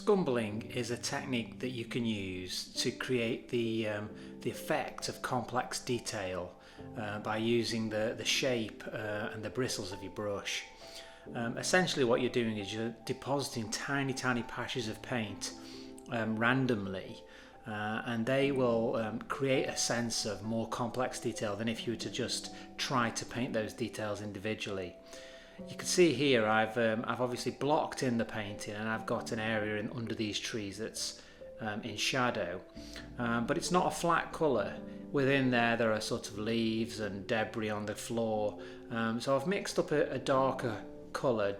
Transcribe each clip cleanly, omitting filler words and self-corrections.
Scumbling is a technique that you can use to create the effect of complex detail by using the shape and the bristles of your brush. Essentially what you're doing is you're depositing tiny patches of paint randomly, and they will create a sense of more complex detail than if you were to just try to paint those details individually. You can see here I've obviously blocked in the painting, and I've got an area under these trees that's in shadow, but it's not a flat colour. Within there are sort of leaves and debris on the floor, so I've mixed up a darker colour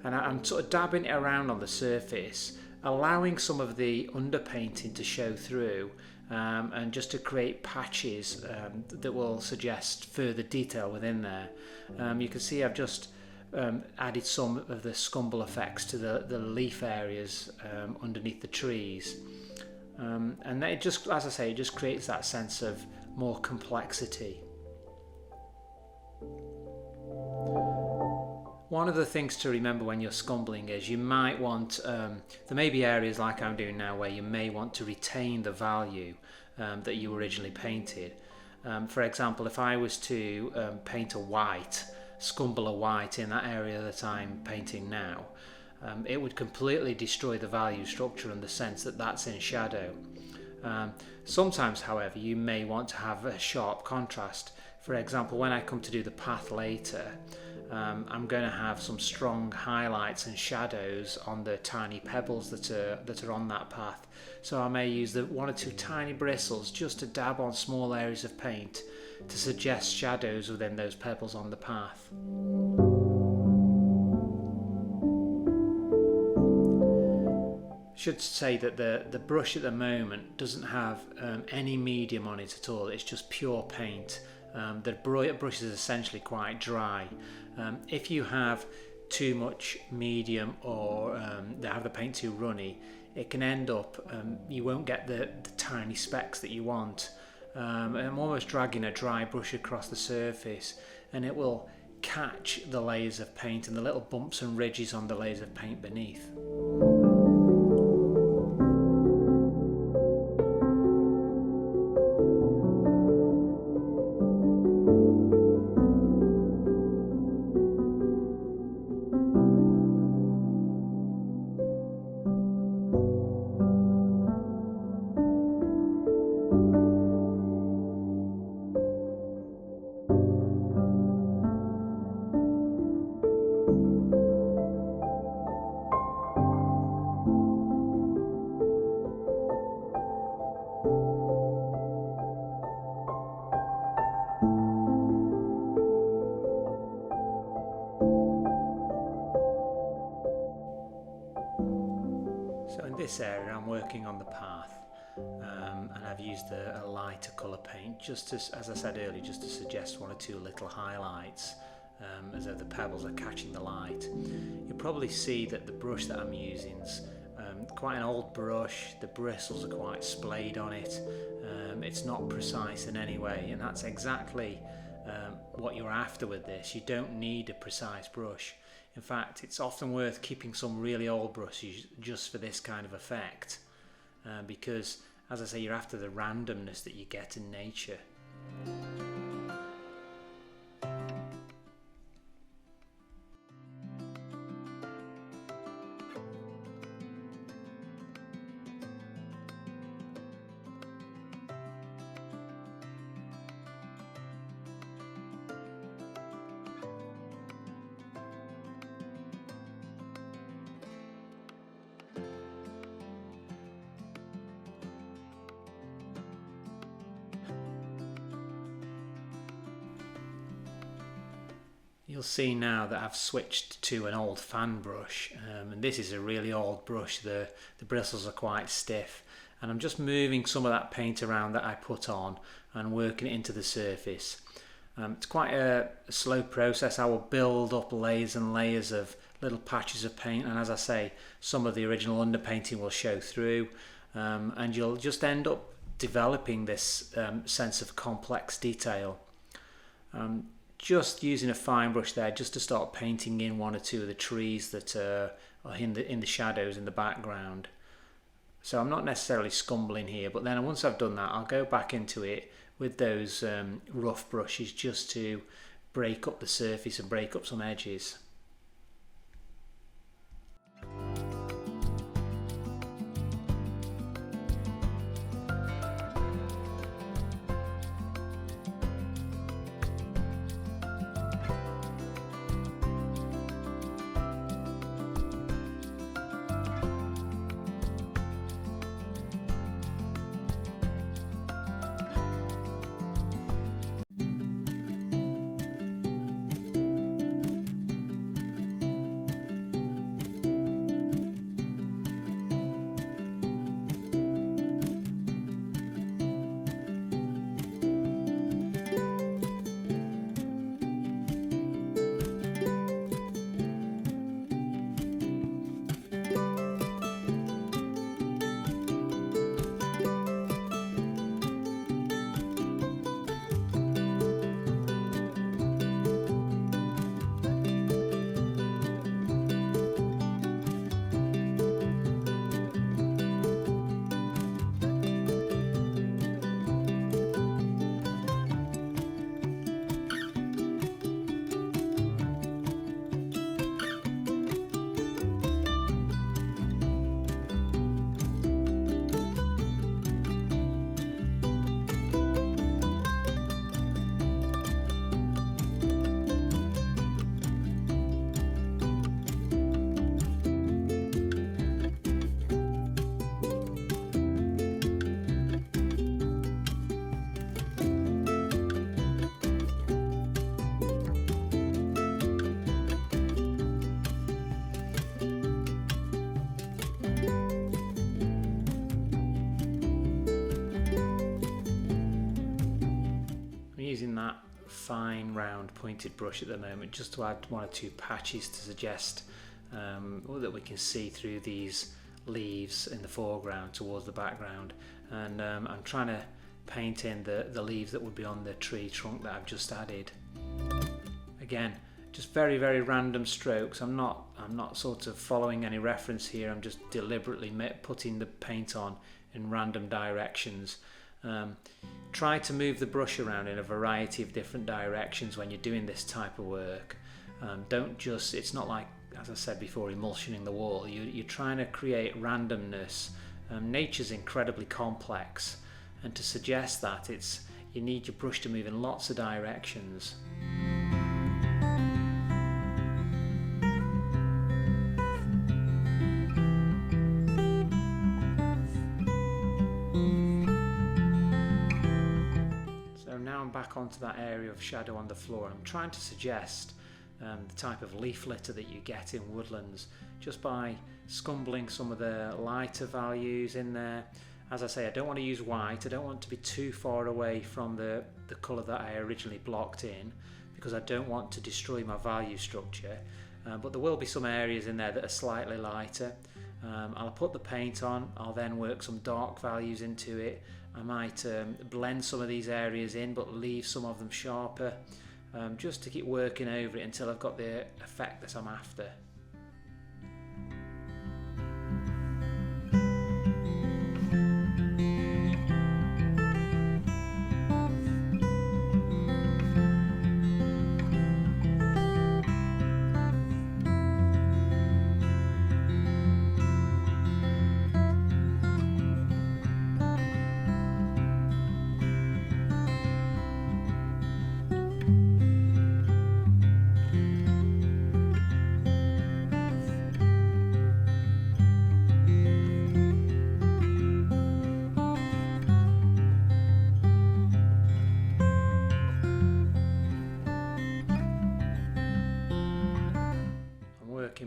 and I'm sort of dabbing it around on the surface, allowing some of the underpainting to show through, and just to create patches that will suggest further detail within there. You can see I've just added some of the scumble effects to the leaf areas underneath the trees, and it just, as I say, it just creates that sense of more complexity. One of the things to remember when you're scumbling is you might want, there may be areas like I'm doing now where you may want to retain the value that you originally painted. For example, if I was to paint a white, scumble a white in that area that I'm painting now, it would completely destroy the value structure and the sense that that's in shadow. Sometimes, however, you may want to have a sharp contrast. For example, when I come to do the path later, I'm going to have some strong highlights and shadows on the tiny pebbles that are on that path. So I may use the one or two tiny bristles just to dab on small areas of paint to suggest shadows within those pebbles on the path. I should say that the brush at the moment doesn't have any medium on it at all. It's just pure paint. The brush is essentially quite dry. If you have too much medium or have the paint too runny, it can end up, you won't get the tiny specks that you want. I'm almost dragging a dry brush across the surface, and it will catch the layers of paint and the little bumps and ridges on the layers of paint beneath. So in this area I'm working on the path, and I've used a lighter colour paint, just as I said earlier, just to suggest one or two little highlights, as though the pebbles are catching the light. You'll probably see that the brush that I'm using is quite an old brush. The bristles are quite splayed on it. It's not precise in any way, and that's exactly what you're after with this. You don't need a precise brush. In fact, it's often worth keeping some really old brushes just for this kind of effect, because, as I say, you're after the randomness that you get in nature. You'll see now that I've switched to an old fan brush, and this is a really old brush. The bristles are quite stiff, and I'm just moving some of that paint around that I put on and working it into the surface. It's quite a slow process. I will build up layers and layers of little patches of paint, and as I say, some of the original underpainting will show through, and you'll just end up developing this sense of complex detail. Just using a fine brush there just to start painting in one or two of the trees that are in the shadows in the background. So I'm not necessarily scumbling here, but then once I've done that, I'll go back into it with those rough brushes just to break up the surface and break up some edges. Using that fine round pointed brush at the moment just to add one or two patches to suggest that we can see through these leaves in the foreground towards the background, and I'm trying to paint in the leaves that would be on the tree trunk that I've just added. Again, just very random strokes. I'm not sort of following any reference here. I'm just deliberately putting the paint on in random directions. Try to move the brush around in a variety of different directions when you're doing this type of work. It's not like, as I said before, emulsioning the wall. You're trying to create randomness. Nature's incredibly complex, and to suggest that, you need your brush to move in lots of directions. Back onto that area of shadow on the floor. I'm trying to suggest the type of leaf litter that you get in woodlands just by scumbling some of the lighter values in there. As I say, I don't want to use white. I don't want to be too far away from the colour that I originally blocked in, because I don't want to destroy my value structure. But there will be some areas in there that are slightly lighter. I'll put the paint on. I'll then work some dark values into it. I might blend some of these areas in but leave some of them sharper, just to keep working over it until I've got the effect that I'm after.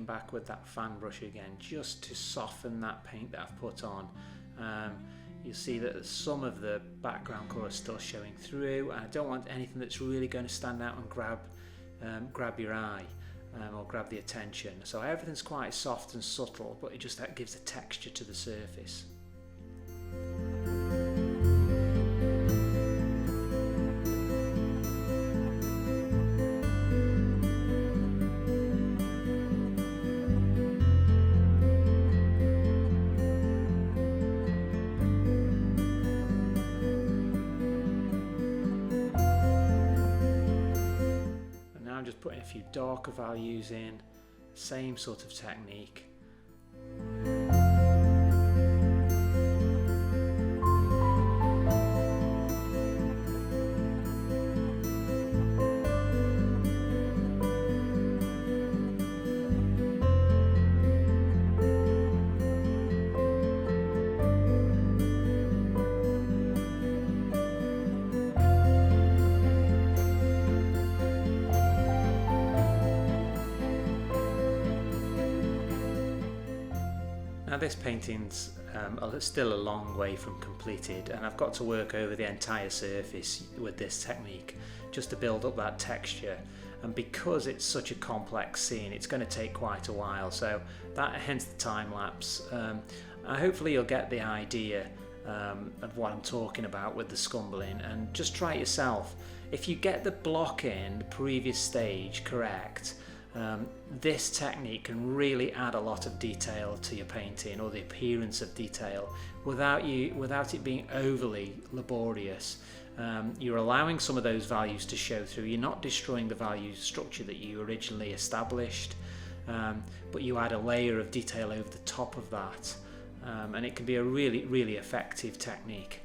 Back with that fan brush again just to soften that paint that I've put on. You'll see that some of the background colour is still showing through, and I don't want anything that's really going to stand out and grab your eye or grab the attention. So everything's quite soft and subtle, but that gives a texture to the surface. putting a few darker values in, same sort of technique. Now this painting's still a long way from completed, and I've got to work over the entire surface with this technique just to build up that texture, and because it's such a complex scene it's going to take quite a while, so that hence the time lapse. Hopefully you'll get the idea of what I'm talking about with the scumbling, and just try it yourself. If you get the block in the previous stage correct, this technique can really add a lot of detail to your painting, or the appearance of detail, without it being overly laborious. You're allowing some of those values to show through. You're not destroying the value structure that you originally established, but you add a layer of detail over the top of that, and it can be a really effective technique.